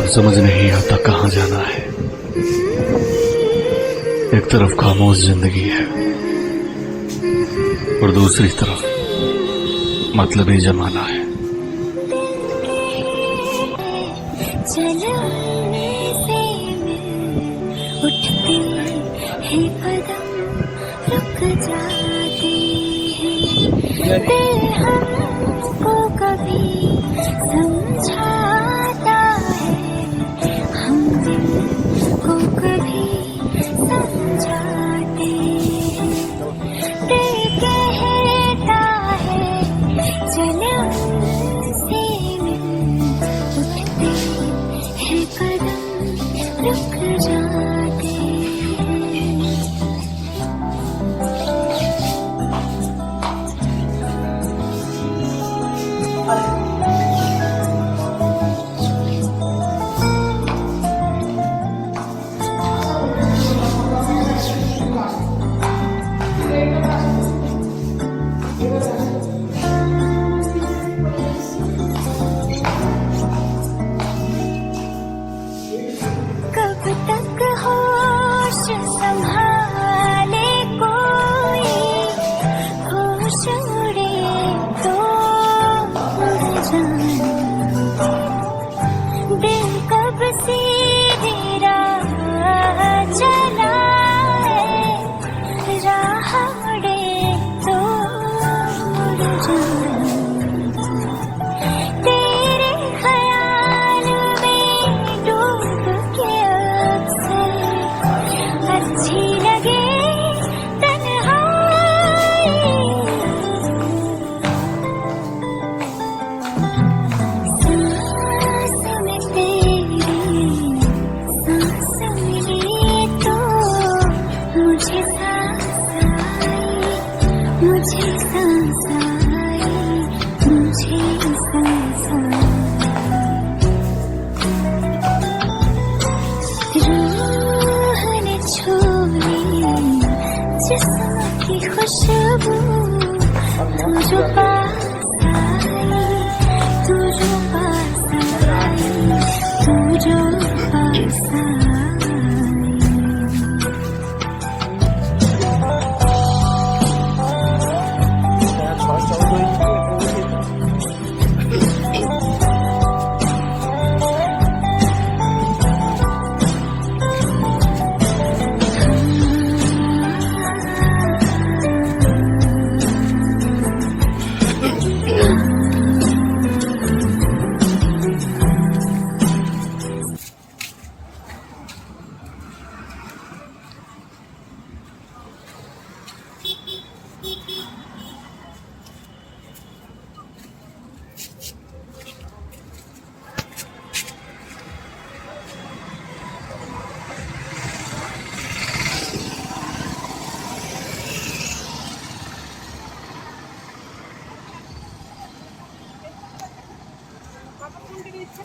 अब समझ नहीं आता कहाँ जाना है। एक तरफ खामोश जिंदगी है और दूसरी तरफ मतलबी जमाना है। उठते हैं कदम रुक जाते हैं, दिल हमको कभी समझाता है, हम दिल को कभी समझाते हैं। दिल कहता है चलो उनसे मिल, उठते हैं कदम रुक जाते हैं। कब तक होश संभाले कोई, होश उड़े तो उड़ जाना, दिल कब सीधी राह चला है, राह उड़े तो उड़ जाना, तेरे ख्याल में डूब के अक्सर अच्छी लगे तन्हाई, सांस में तेरी सांस मिली तो मुझे सांस आई, मुझे सांस आई, मुझे सांस आई। रूह ने छू ली जिस्म की खुशबू, तू जो पास आई, तू जो पास आई, तू जो पास आई। বাবা কোনটা নিচ্ছে?